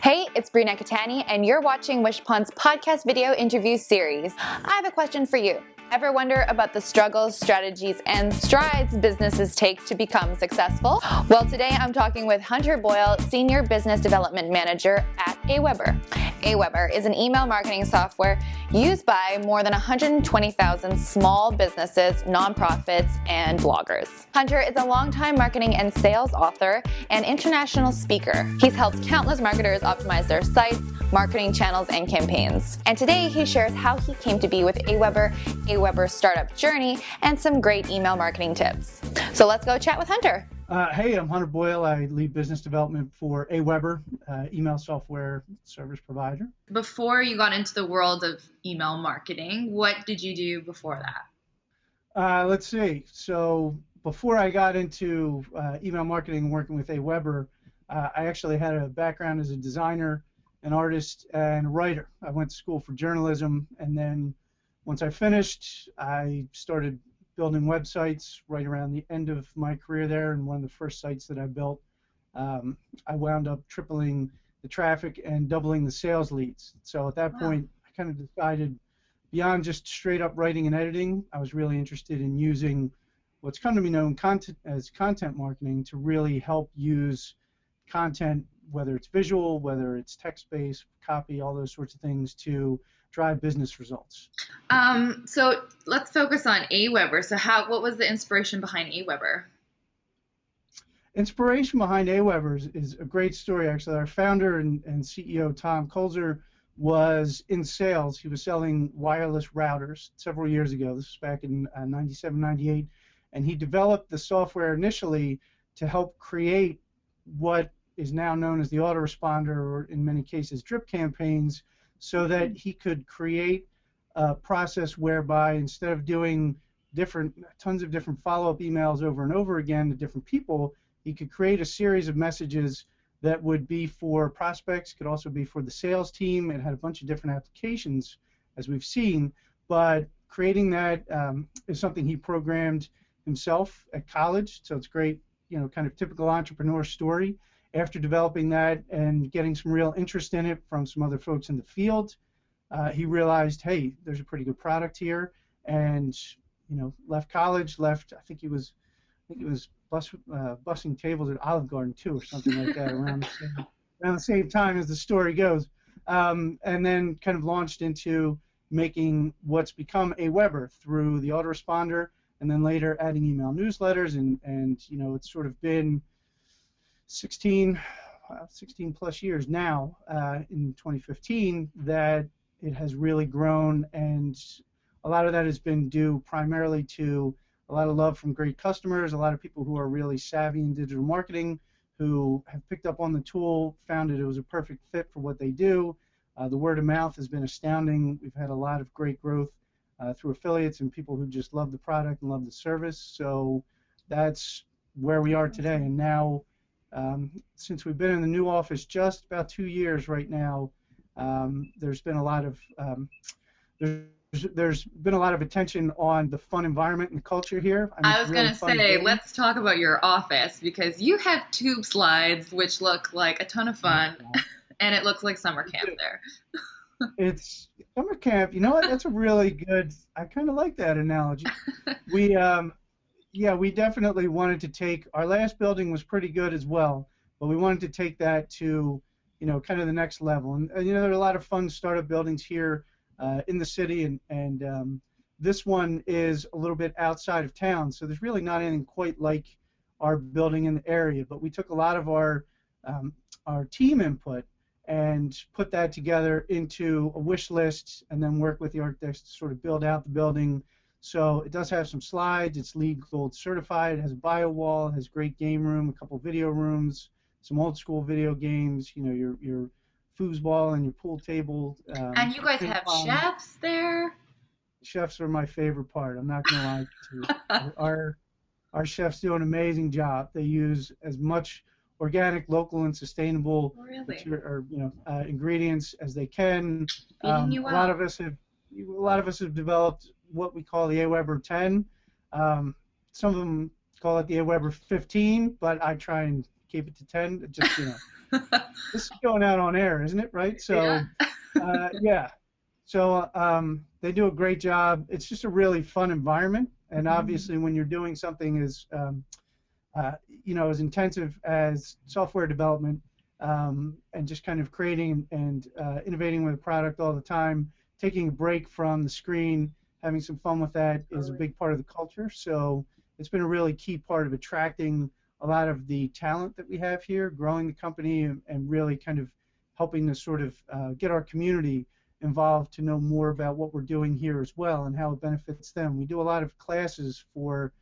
Hey, it's Bree Nakatani, and you're watching Wishpond's podcast video interview series. I have a question for you. Ever wonder about the struggles, strategies, and strides businesses take to become successful? Well, today I'm talking with Hunter Boyle, Senior Business Development Manager at AWeber. AWeber is an email marketing software used by more than 120,000 small businesses, nonprofits, and bloggers. Hunter is a longtime marketing and sales author and international speaker. He's helped countless marketers optimize their sites, marketing channels, and campaigns. And today he shares how he came to be with AWeber, AWeber's startup journey, and some great email marketing tips. So let's go chat with Hunter. Hey, I'm Hunter Boyle. I lead business development for AWeber, email software service provider. Before you got into the world of email marketing, what did you do before that? Let's see. So before I got into email marketing and working with AWeber, I actually had a background as a designer, an artist, and a writer. I went to school for journalism, and then once I finished, I started building websites right around the end of my career there, and one of the first sites that I built, I wound up tripling the traffic and doubling the sales leads. So at that point, I kind of decided beyond just straight up writing and editing, I was really interested in using what's come to be known as content marketing to really help use content, whether it's visual, whether it's text-based, copy, all those sorts of things to drive business results. So let's focus on AWeber. So what was the inspiration behind AWeber? Inspiration behind AWeber is a great story, actually. Our founder and CEO, Tom Kulzer, was in sales. He was selling wireless routers several years ago. This was back in 97, 98. And he developed the software initially to help create what is now known as the autoresponder, or in many cases drip campaigns, so that he could create a process whereby instead of doing tons of different follow-up emails over and over again to different people, he could create a series of messages that would be for prospects, could also be for the sales team. It had a bunch of different applications, as we've seen, but creating that is something he programmed himself at college, so it's great, kind of typical entrepreneur story. After developing that and getting some real interest in it from some other folks in the field, he realized, hey, there's a pretty good product here, and left college. I think he was bussing tables at Olive Garden too, or something like that, around the same time as the story goes, and then kind of launched into making what's become AWeber through the autoresponder, and then later adding email newsletters, and it's sort of been 16 plus years now, in 2015, that it has really grown, and a lot of that has been due primarily to a lot of love from great customers, a lot of people who are really savvy in digital marketing, who have picked up on the tool, found it was a perfect fit for what they do. The word of mouth has been astounding. We've had a lot of great growth through affiliates and people who just love the product and love the service. So that's where we are today. And now, since we've been in the new office just about 2 years right now, there's been a lot of there's been a lot of attention on the fun environment and culture here. I was going to say, let's talk about your office, because you have tube slides which look like a ton of fun, and it looks like summer camp there. It's summer camp. You know what? That's a really good. I kind of like that analogy. We definitely wanted to take, our last building was pretty good as well, but we wanted to take that to, kind of the next level. And there are a lot of fun startup buildings here in the city, and this one is a little bit outside of town, so there's really not anything quite like our building in the area. But we took a lot of our team input and put that together into a wish list, and then work with the architects to sort of build out the building. So it does have some slides. It's LEED Gold certified. It has a bio wall. It has a great game room, a couple video rooms, some old school video games. Your foosball and your pool table. And you guys have chefs there. Chefs are my favorite part. I'm not gonna lie to you. Our chefs do an amazing job. They use as much organic, local, and sustainable ingredients as they can. Feeding you well. A lot of us have developed what we call the AWeber 10. Some of them call it the AWeber 15, but I try and keep it to 10. Just, this is going out on air, isn't it? Right? So, yeah. So they do a great job. It's just a really fun environment. And obviously, when you're doing something as as intensive as software development, and just kind of creating and innovating with a product all the time, taking a break from the screen, having some fun with that is a big part of the culture. So it's been a really key part of attracting a lot of the talent that we have here, growing the company, and really kind of helping to sort of get our community involved to know more about what we're doing here as well and how it benefits them. We do a lot of classes for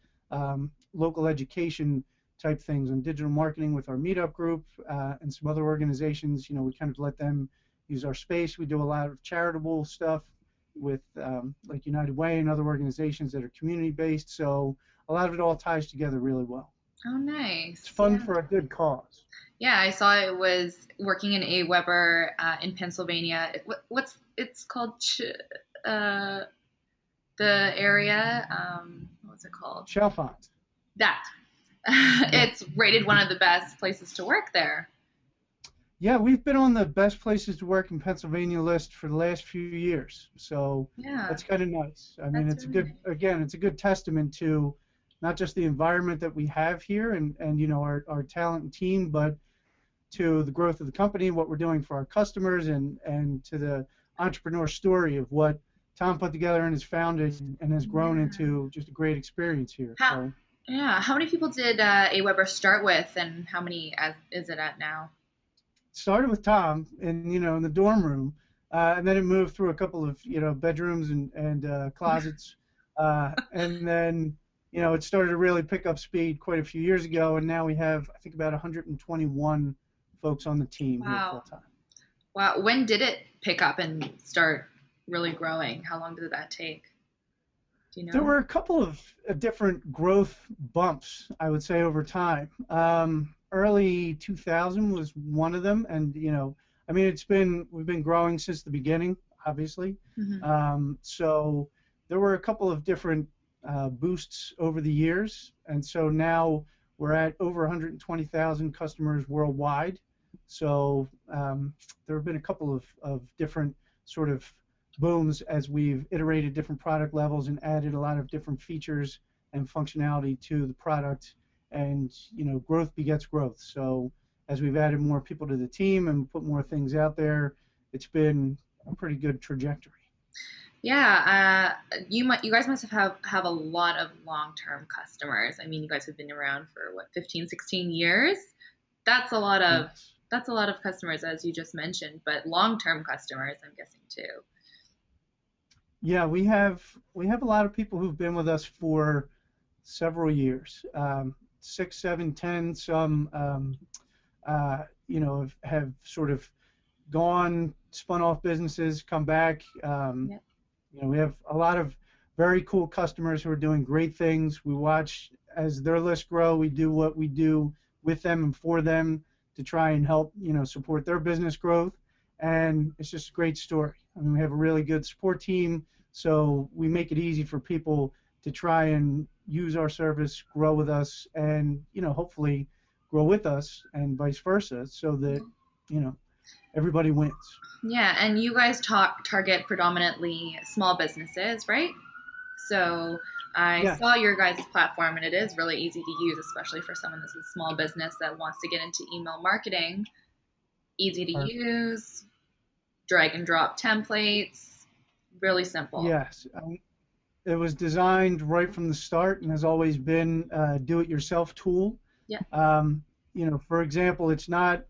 local education type things on digital marketing with our meetup group and some other organizations. We kind of let them use our space. We do a lot of charitable stuff with like United Way and other organizations that are community based. So a lot of it all ties together really well. Oh, nice. It's fun for a good cause. Yeah, I saw it was working in AWeber in Pennsylvania. It's called the area. What's it called? Chalfont. That. It's rated one of the best places to work there. Yeah, we've been on the best places to work in Pennsylvania list for the last few years. So that's kind of nice. I mean, it's really it's a good testament to not just the environment that we have here and our talent and team, but to the growth of the company, what we're doing for our customers, and to the entrepreneur story of what Tom put together and has founded and has grown into just a great experience here. How many people did AWeber start with, and how many is it at now? Started with Tom in the dorm room, and then it moved through a couple of bedrooms and closets, and then it started to really pick up speed quite a few years ago, and now we have I think about 121 folks on the team here full time. Wow. When did it pick up and start really growing? How long did that take? Do you know? There were a couple of different growth bumps, I would say, over time. Early 2000 was one of them, and we've been growing since the beginning, obviously. So there were a couple of different boosts over the years, and so now we're at over 120,000 customers worldwide. So there have been a couple of different sort of booms as we've iterated different product levels and added a lot of different features and functionality to the product. And growth begets growth. So as we've added more people to the team and put more things out there, it's been a pretty good trajectory. Yeah, you guys must have a lot of long-term customers. I mean, you guys have been around for 15, 16 years. That's a lot of customers, as you just mentioned, but long-term customers, I'm guessing too. Yeah, we have a lot of people who've been with us for several years, 6, 7, 10. Some have sort of gone, spun off businesses, come back. We have a lot of very cool customers who are doing great things. We watch as their list grow. We do what we do with them and for them to try and help support their business growth. And it's just a great story. I mean, we have a really good support team, so we make it easy for people to try and use our service, grow with us, and hopefully grow with us, and vice versa, so that everybody wins. Yeah, and you guys target predominantly small businesses, right? So I saw your guys' platform, and it is really easy to use, especially for someone that's a small business that wants to get into email marketing. Easy to use, drag and drop templates, really simple. Yes. It was designed right from the start and has always been a do-it-yourself tool. Yeah. For example, it's not,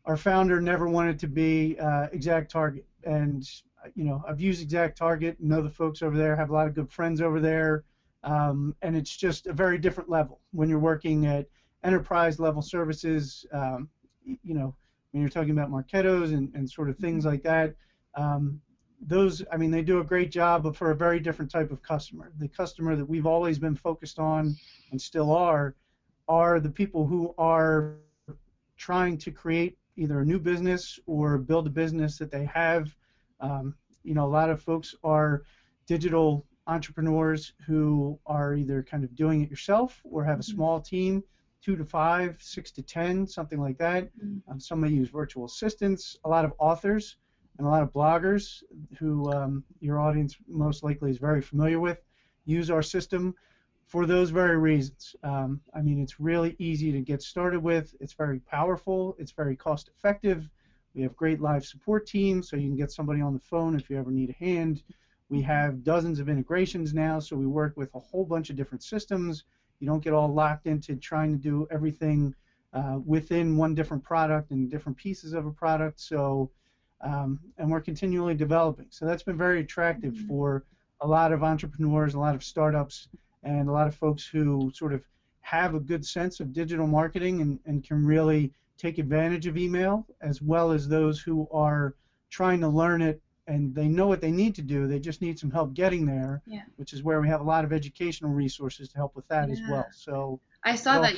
our founder never wanted to be ExactTarget. And, I've used ExactTarget, know the folks over there, have a lot of good friends over there. And it's just a very different level when you're working at enterprise level services, when you're talking about Marketos and sort of things like that. They do a great job, but for a very different type of customer. The customer that we've always been focused on and still are the people who are trying to create either a new business or build a business that they have. A lot of folks are digital entrepreneurs who are either kind of doing it yourself or have a small team 2 to 5, 6 to 10, something like that. Mm-hmm. Some may use virtual assistants. A lot of authors and a lot of bloggers who your audience most likely is very familiar with use our system for those very reasons. I mean, it's really easy to get started with. It's very powerful. It's very cost effective. We have great live support teams, so you can get somebody on the phone if you ever need a hand. We have dozens of integrations now, so we work with a whole bunch of different systems. You don't get all locked into trying to do everything within one different product and different pieces of a product. So, and we're continually developing. So that's been very attractive for a lot of entrepreneurs, a lot of startups, and a lot of folks who sort of have a good sense of digital marketing and can really take advantage of email, as well as those who are trying to learn it and they know what they need to do. They just need some help getting there, which is where we have a lot of educational resources to help with that as well. So I saw that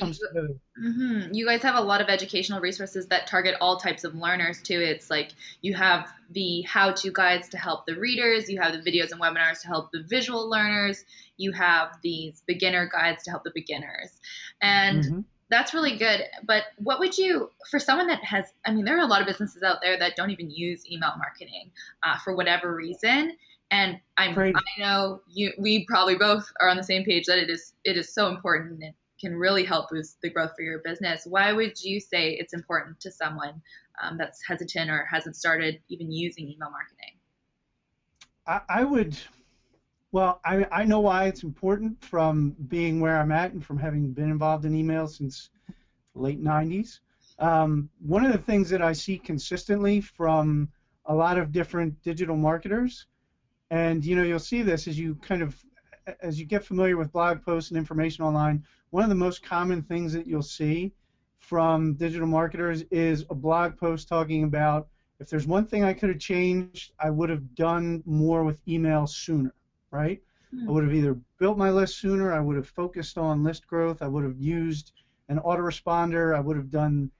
you guys have a lot of educational resources that target all types of learners too. It's like you have the how-to guides to help the readers, you have the videos and webinars to help the visual learners, you have these beginner guides to help the beginners. And that's really good. But what would you, for someone that has, I mean, there are a lot of businesses out there that don't even use email marketing for whatever reason. And I know we probably both are on the same page that it is so important and can really help boost the growth for your business. Why would you say it's important to someone that's hesitant or hasn't started even using email marketing? I know why it's important from being where I'm at and from having been involved in email since the late 90s. One of the things that I see consistently from a lot of different digital marketers, and you'll see this as you get familiar with blog posts and information online, one of the most common things that you'll see from digital marketers is a blog post talking about, if there's one thing I could have changed, I would have done more with email sooner. Right? I would have either built my list sooner, I would have focused on list growth, I would have used an autoresponder, I would have done,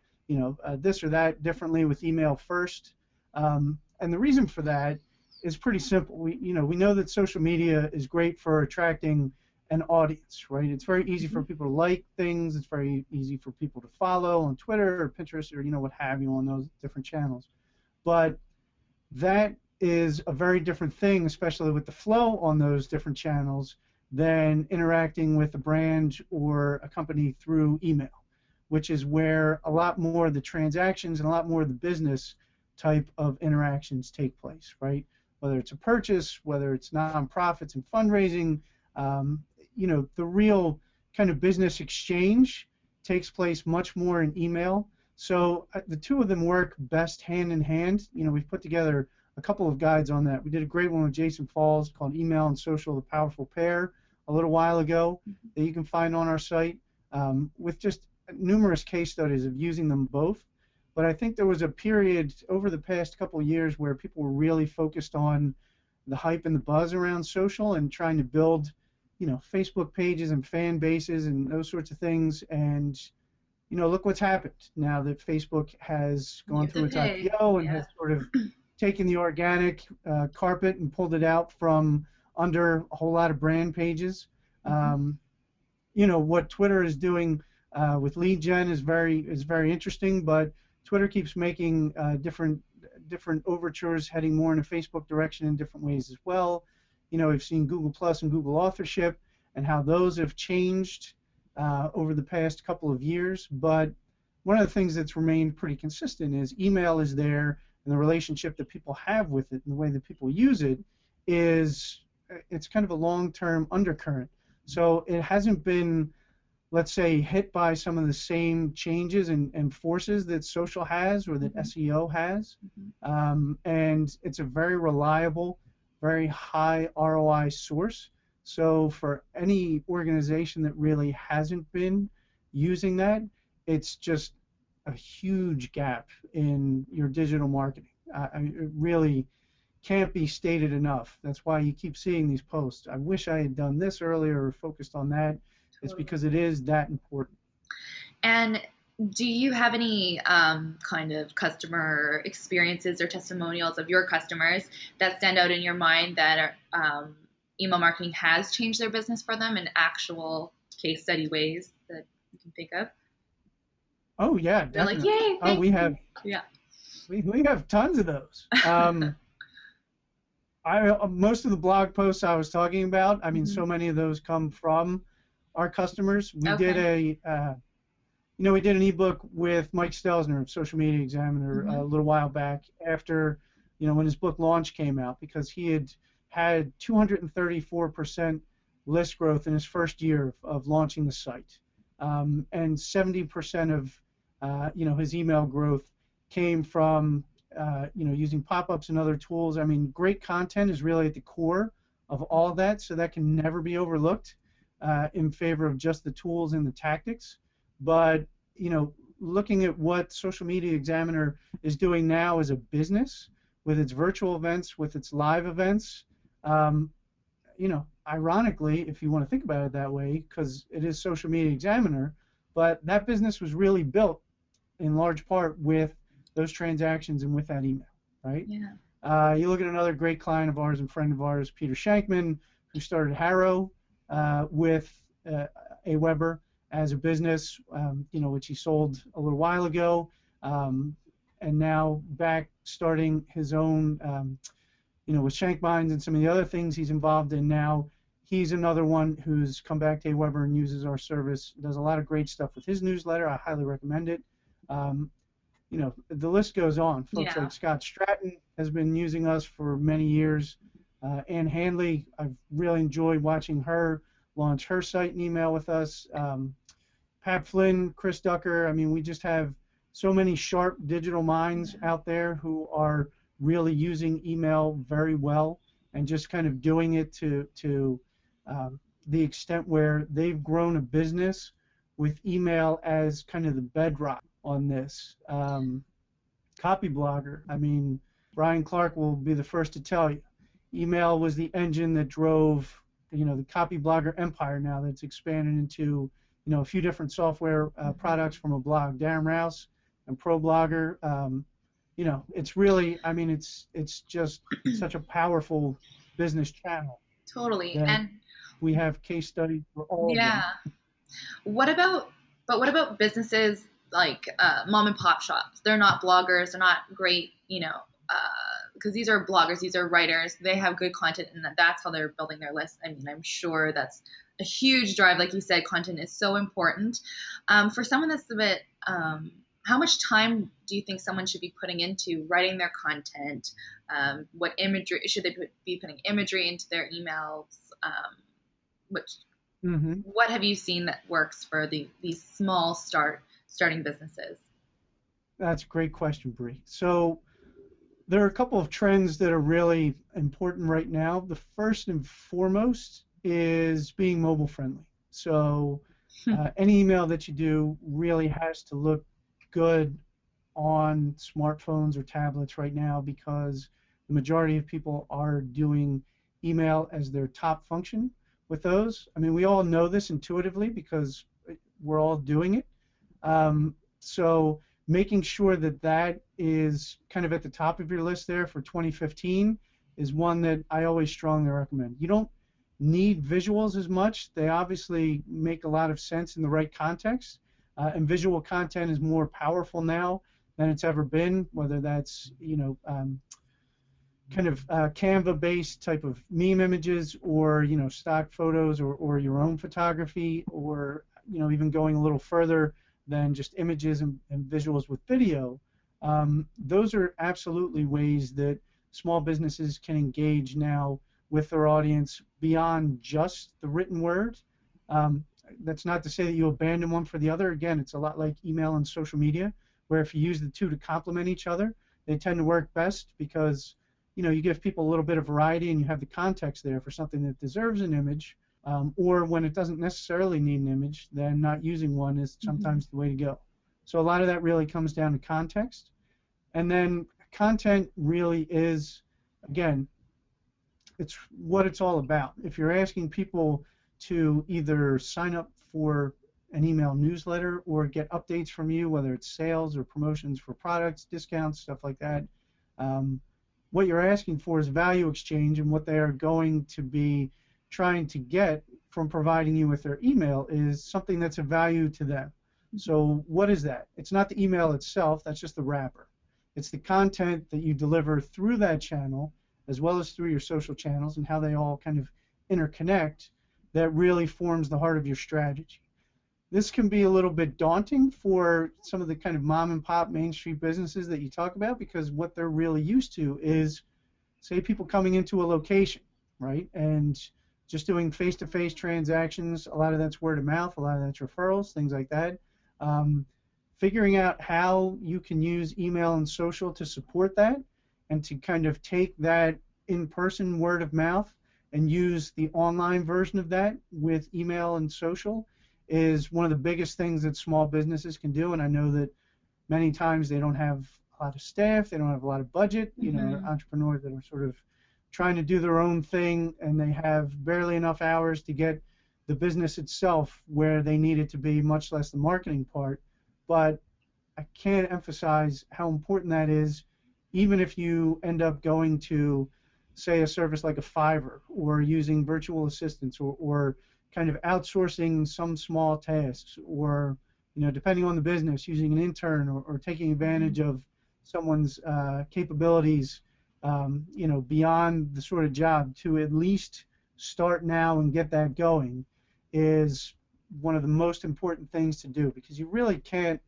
this or that differently with email first. And the reason for that is pretty simple. We know that social media is great for attracting an audience, right? It's very easy for people to like things. It's very easy for people to follow on Twitter or Pinterest or what have you on those different channels. But that is a very different thing, especially with the flow on those different channels, than interacting with a brand or a company through email, which is where a lot more of the transactions and a lot more of the business type of interactions take place, right? Whether it's a purchase, whether it's nonprofits and fundraising, the real kind of business exchange takes place much more in email. So the two of them work best hand in hand. We've put together a couple of guides on that. We did a great one with Jason Falls called Email and Social, the Powerful Pair, a little while ago that you can find on our site with just numerous case studies of using them both. But I think there was a period over the past couple of years where people were really focused on the hype and the buzz around social and trying to build, Facebook pages and fan bases and those sorts of things. And, look what's happened now that Facebook has gone through its IPO and has sort of taken the organic carpet and pulled it out from under a whole lot of brand pages. What Twitter is doing with lead gen is very interesting, but Twitter keeps making different overtures heading more in a Facebook direction in different ways as well. We've seen Google Plus and Google authorship and how those have changed over the past couple of years. But one of the things that's remained pretty consistent is email is there, and the relationship that people have with it and the way that people use it it's kind of a long-term undercurrent. So it hasn't been, let's say, hit by some of the same changes and forces that social has or that SEO has. And it's a very reliable, very high ROI source. So for any organization that really hasn't been using that, it's just a huge gap in your digital marketing. It really can't be stated enough. That's why you keep seeing these posts. I wish I had done this earlier or focused on that. Totally. It's because it is that important. And do you have any kind of customer experiences or testimonials of your customers that stand out in your mind that are, email marketing has changed their business for them in actual case study ways that you can think of? Oh yeah, They're like, definitely. yay, Oh, we have yeah. we have tons of those. Most of the blog posts I was talking about, I mean, Mm-hmm. so many of those come from our customers. We Okay. did we did an ebook with Mike Stelzner of Social Media Examiner Mm-hmm. a little while back after, when his book Launch came out, because he had 234% list growth in his first year of launching the site, and 70% of his email growth came from using pop-ups and other tools. I mean, great content is really at the core of all of that, so that can never be overlooked in favor of just the tools and the tactics. But looking at what Social Media Examiner is doing now as a business, with its virtual events, with its live events, ironically, if you want to think about it that way, because it is Social Media Examiner, but that business was really built in large part with those transactions and with that email, right? Yeah. You look at another great client of ours and friend of ours, Peter Shankman, who started Harrow with AWeber as a business, which he sold a little while ago, and now back starting his own, with Shankmines and some of the other things he's involved in now. He's another one who's come back to AWeber and uses our service, does a lot of great stuff with his newsletter. I highly recommend it. The list goes on. Folks like Scott Stratton has been using us for many years. Ann Handley, I've really enjoyed watching her launch her site and email with us. Pat Flynn, Chris Ducker. I mean, we just have so many sharp digital minds out there who are really using email very well and just kind of doing it to the extent where they've grown a business with email as kind of the bedrock on this. Copy blogger. I mean, Brian Clark will be the first to tell you, email was the engine that drove, the copy blogger empire now that's expanded into, a few different software products from a blog. Darren Rouse and ProBlogger. It's really, I mean, it's just such a powerful business channel. Totally. And we have case studies for all of them. What about businesses like mom and pop shops? They're not bloggers. They're not great, because these are bloggers, these are writers. They have good content, and that's how they're building their list. I mean, I'm sure that's a huge drive. Like you said, content is so important. For someone that's a bit, how much time do you think someone should be putting into writing their content? What imagery should they be putting imagery into their emails? What have you seen that works for these small starting businesses? That's a great question, Bree. So there are a couple of trends that are really important right now. The first and foremost is being mobile friendly. So any email that you do really has to look good on smartphones or tablets right now, because the majority of people are doing email as their top function with those. I mean, we all know this intuitively because we're all doing it. So making sure that that is kind of at the top of your list there for 2015 is one that I always strongly recommend. You don't need visuals as much. They obviously make a lot of sense in the right context, and visual content is more powerful now than it's ever been, whether that's kind of Canva-based type of meme images, or stock photos, or your own photography, or even going a little further than just images and visuals with video. Those are absolutely ways that small businesses can engage now with their audience beyond just the written word. That's not to say that you abandon one for the other. Again, it's a lot like email and social media, where if you use the two to complement each other, they tend to work best, because you give people a little bit of variety and you have the context there for something that deserves an image, or when it doesn't necessarily need an image, then not using one is sometimes the way to go. So a lot of that really comes down to context. And then content really is, again, it's what it's all about. If you're asking people to either sign up for an email newsletter or get updates from you, whether it's sales or promotions for products, discounts, stuff like that, what you're asking for is value exchange, and what they are going to be trying to get from providing you with their email is something that's of value to them. So what is that? It's not the email itself, that's just the wrapper. It's the content that you deliver through that channel, as well as through your social channels and how they all kind of interconnect, that really forms the heart of your strategy. This can be a little bit daunting for some of the kind of mom and pop Main Street businesses that you talk about, because what they're really used to is, say, people coming into a location, right, and just doing face-to-face transactions. A lot of that's word of mouth, a lot of that's referrals, things like that. Figuring out how you can use email and social to support that, and to kind of take that in-person word of mouth and use the online version of that with email and social, is one of the biggest things that small businesses can do. And I know that many times they don't have a lot of staff, they don't have a lot of budget, you know, entrepreneurs that are sort of trying to do their own thing, and they have barely enough hours to get the business itself where they need it to be, much less the marketing part. But I can't emphasize how important that is, even if you end up going to, say, a service like a Fiverr, or using virtual assistants, or kind of outsourcing some small tasks, or, you know, depending on the business, using an intern, or taking advantage of someone's capabilities, you know, beyond the sort of job, to at least start now and get that going, is one of the most important things to do, because you really can't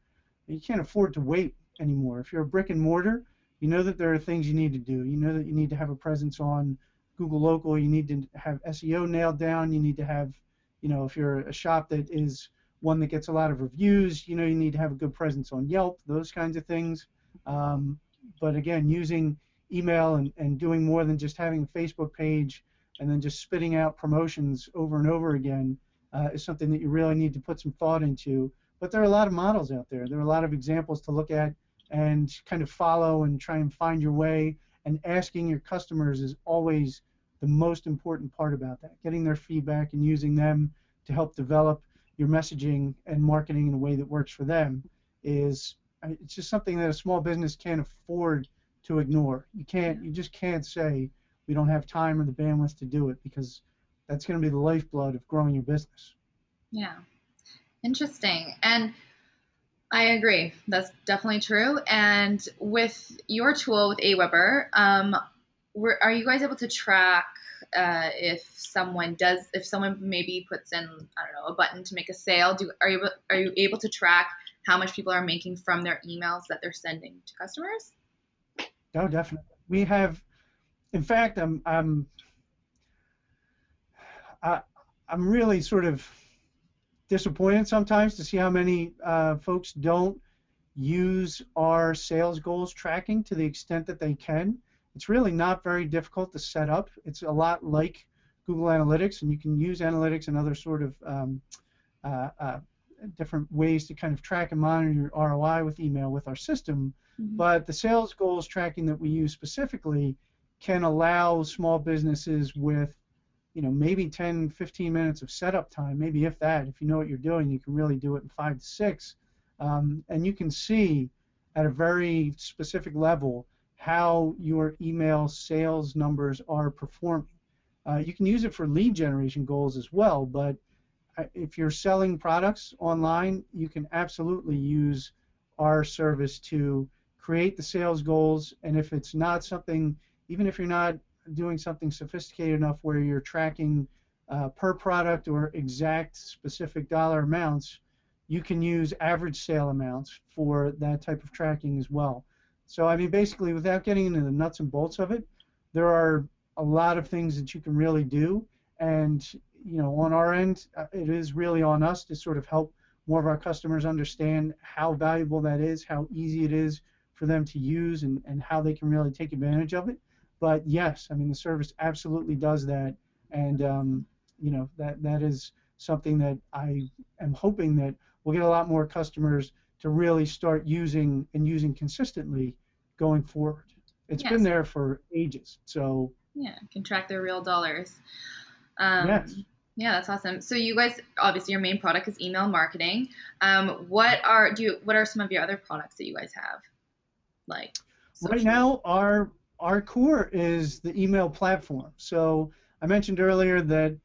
afford to wait anymore. If you're a brick and mortar, you know that there are things you need to do. You know that you need to have a presence on Google Local. You need to have SEO nailed down. You need to have, you know, if you're a shop that is one that gets a lot of reviews, you know, you need to have a good presence on Yelp, those kinds of things. But again, using email and doing more than just having a Facebook page and then just spitting out promotions over and over again is something that you really need to put some thought into. But there are a lot of models out there. There are a lot of examples to look at and kind of follow and try and find your way. And asking your customers is always the most important part about that. Getting their feedback and using them to help develop your messaging and marketing in a way that works for them it's just something that a small business can't afford to ignore. You just can't say we don't have time or the bandwidth to do it, because that's going to be the lifeblood of growing your business. Yeah. Interesting. And I agree. That's definitely true. And with your tool with AWeber, are you guys able to track if someone maybe puts in, I don't know, a button to make a sale? Are you able to track how much people are making from their emails that they're sending to customers? No, definitely. We have, in fact, I'm really sort of disappointed sometimes to see how many folks don't use our sales goals tracking to the extent that they can. It's really not very difficult to set up. It's a lot like Google Analytics, and you can use analytics and other sort of different ways to kind of track and monitor your ROI with email with our system. But the sales goals tracking that we use specifically can allow small businesses with, you know, maybe 10, 15 minutes of setup time, maybe if that. If you know what you're doing, you can really do it in 5 to 6. And you can see at a very specific level how your email sales numbers are performing. You can use it for lead generation goals as well, but if you're selling products online, you can absolutely use our service to create the sales goals. And if it's not something, even if you're not doing something sophisticated enough where you're tracking per product or exact specific dollar amounts, you can use average sale amounts for that type of tracking as well. So, I mean, basically, without getting into the nuts and bolts of it, there are a lot of things that you can really do. And, you know, on our end, it is really on us to sort of help more of our customers understand how valuable that is, how easy it is for them to use, and how they can really take advantage of it. But yes, I mean, the service absolutely does that, and you know, that is something that I am hoping that we'll get a lot more customers to really start using and using consistently going forward. It's been there for ages, so yeah, can track their real dollars. Yes. Yeah, that's awesome. So you guys, obviously, your main product is email marketing. What are some of your other products that you guys have? Like social? Right now, our core is the email platform. So I mentioned earlier that,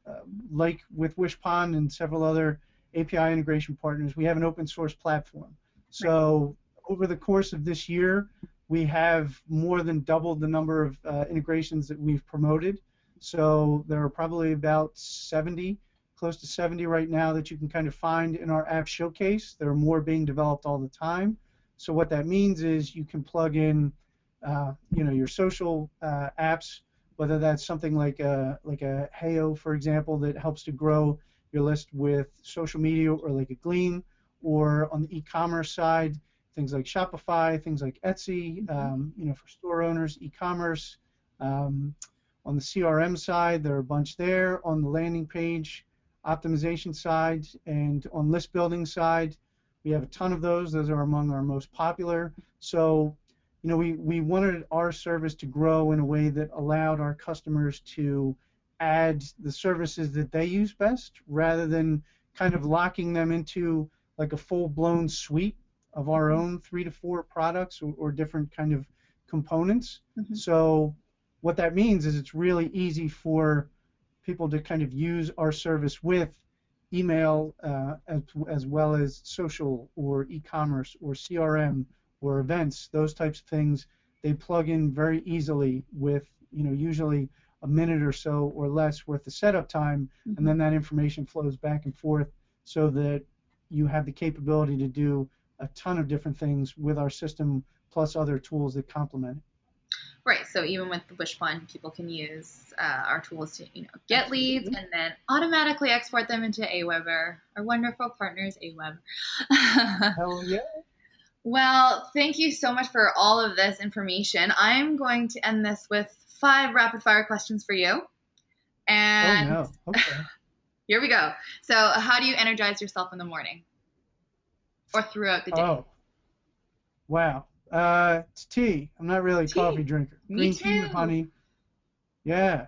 like with Wishpond and several other API integration partners. We have an open source platform. So over the course of this year, we have more than doubled the number of integrations that we've promoted. So there are probably about 70, close to 70 right now that you can kind of find in our app showcase. There are more being developed all the time. So what that means is you can plug in, your social apps, whether that's something like a Heyo, for example, that helps to grow your list with social media, or like a Gleam, or on the e-commerce side, things like Shopify, things like Etsy, for store owners, e-commerce. On the CRM side, there are a bunch there. On the landing page optimization side and on list building side, we have a ton of those. Those are among our most popular. So, we wanted our service to grow in a way that allowed our customers to add the services that they use best, rather than kind of locking them into like a full-blown suite of our own 3 to 4 products or different kind of components. So what that means is it's really easy for people to kind of use our service with email as well as social or e-commerce or CRM or events, those types of things. They plug in very easily with, usually a minute or so or less worth of setup time, and then that information flows back and forth so that you have the capability to do a ton of different things with our system, plus other tools that complement it. Right. So even with the Wishpond, people can use our tools to, get leads and then automatically export them into AWeber, our wonderful partners, AWeber. Hell yeah. Well, thank you so much for all of this information. I'm going to end this with 5 rapid fire questions for you. And oh no. Okay. Here we go. So how do you energize yourself in the morning or throughout the day? Oh, wow. It's tea. I'm not really a coffee drinker. Green tea with honey. Yeah.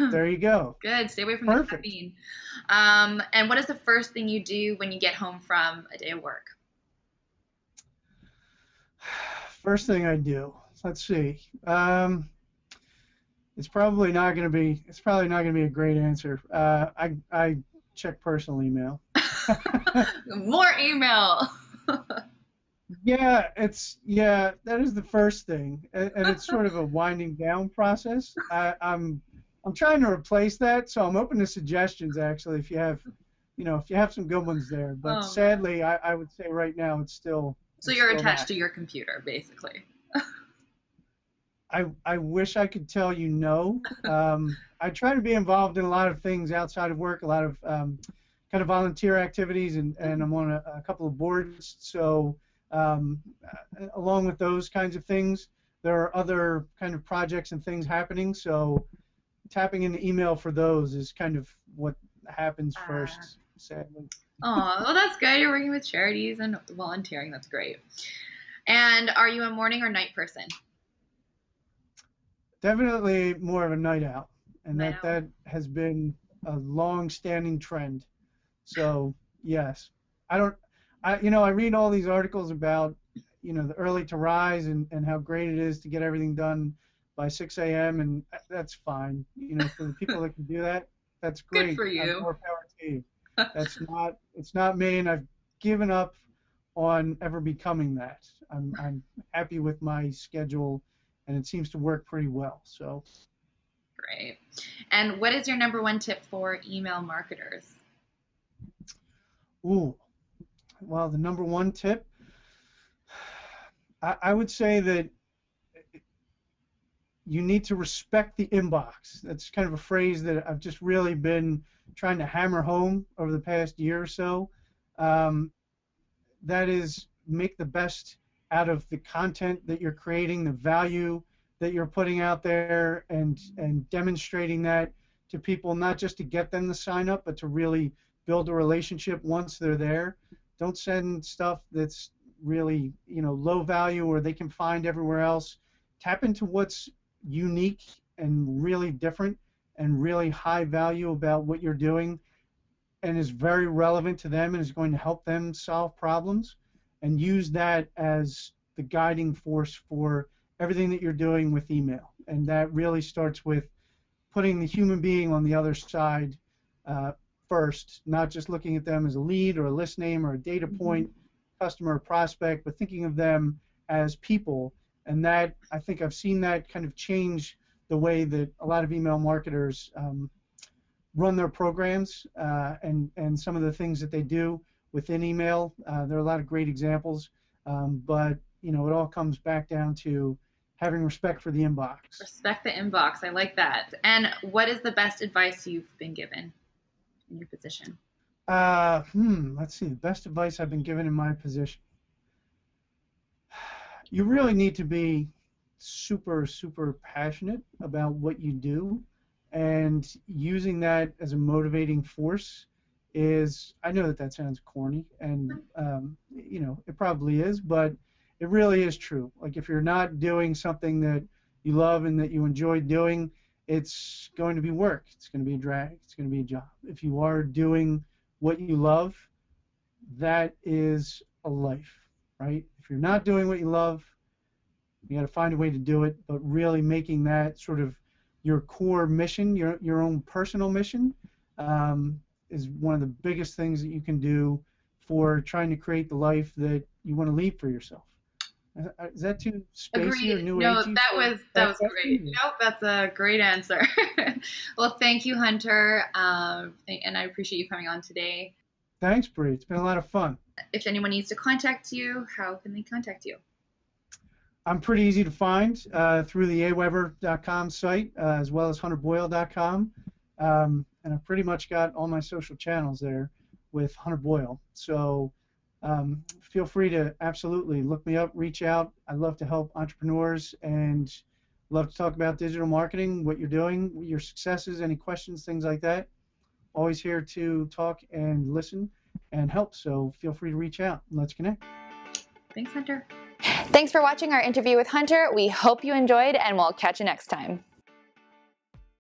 There you go. Good. Stay away from the caffeine. And what is the first thing you do when you get home from a day of work? First thing I do. Let's see. It's probably not going to be a great answer. I check personal email. More email. Yeah, that is the first thing, and it's sort of a winding down process. I'm trying to replace that, so I'm open to suggestions actually if you have some good ones there. But sadly, I would say right now it's still. So you're attached to your computer, basically. I wish I could tell you no. I try to be involved in a lot of things outside of work, a lot of kind of volunteer activities, and I'm on a couple of boards. So along with those kinds of things, there are other kind of projects and things happening. So tapping into email for those is kind of what happens first, sadly. Oh, well, that's good. You're working with charities and volunteering. That's great. And are you a morning or night person? Definitely more of a night owl, and that has been a long-standing trend. So yes, I read all these articles about the early to rise and how great it is to get everything done by 6 a.m. and that's fine. For the people that can do that, that's great. Good for you. More power to you. It's not me, and I've given up on ever becoming that. I'm happy with my schedule, and it seems to work pretty well. So great. And what is your number 1 tip for email marketers? Ooh, well, the number 1 tip, I would say that you need to respect the inbox. That's kind of a phrase that I've just really been trying to hammer home over the past year or so. That is, make the best out of the content that you're creating, the value that you're putting out there, and demonstrating that to people, not just to get them to sign up, but to really build a relationship once they're there. Don't send stuff that's really low value or they can find everywhere else. Tap into what's unique and really different and really high value about what you're doing and is very relevant to them and is going to help them solve problems, and use that as the guiding force for everything that you're doing with email. And that really starts with putting the human being on the other side first, not just looking at them as a lead or a list name or a data point, customer or prospect, but thinking of them as people. And that, I think I've seen that kind of change the way that a lot of email marketers run their programs and some of the things that they do within email. There are a lot of great examples, but it all comes back down to having respect for the inbox. Respect the inbox. I like that. And what is the best advice you've been given in your position? Let's see. The best advice I've been given in my position. You really need to be super, super passionate about what you do, and using that as a motivating force is, I know that sounds corny, and it probably is, but it really is true. Like, if you're not doing something that you love and that you enjoy doing, it's going to be work. It's going to be a drag. It's going to be a job. If you are doing what you love, that is a life, right? If you're not doing what you love, you got to find a way to do it, but really making that sort of your core mission, your own personal mission, is one of the biggest things that you can do for trying to create the life that you want to lead for yourself. Is that too spacey Agreed. or new No, agey? that was great. Nope, that's a great answer. Well, thank you, Hunter, and I appreciate you coming on today. Thanks, Bree. It's been a lot of fun. If anyone needs to contact you, how can they contact you? I'm pretty easy to find through the AWeber.com site, as well as HunterBoyle.com, and I've pretty much got all my social channels there with Hunter Boyle. So feel free to absolutely look me up, reach out. I love to help entrepreneurs and love to talk about digital marketing, what you're doing, your successes, any questions, things like that. Always here to talk and listen and help, so feel free to reach out. Let's connect. Thanks, Hunter. Thanks for watching our interview with Hunter. We hope you enjoyed, and we'll catch you next time.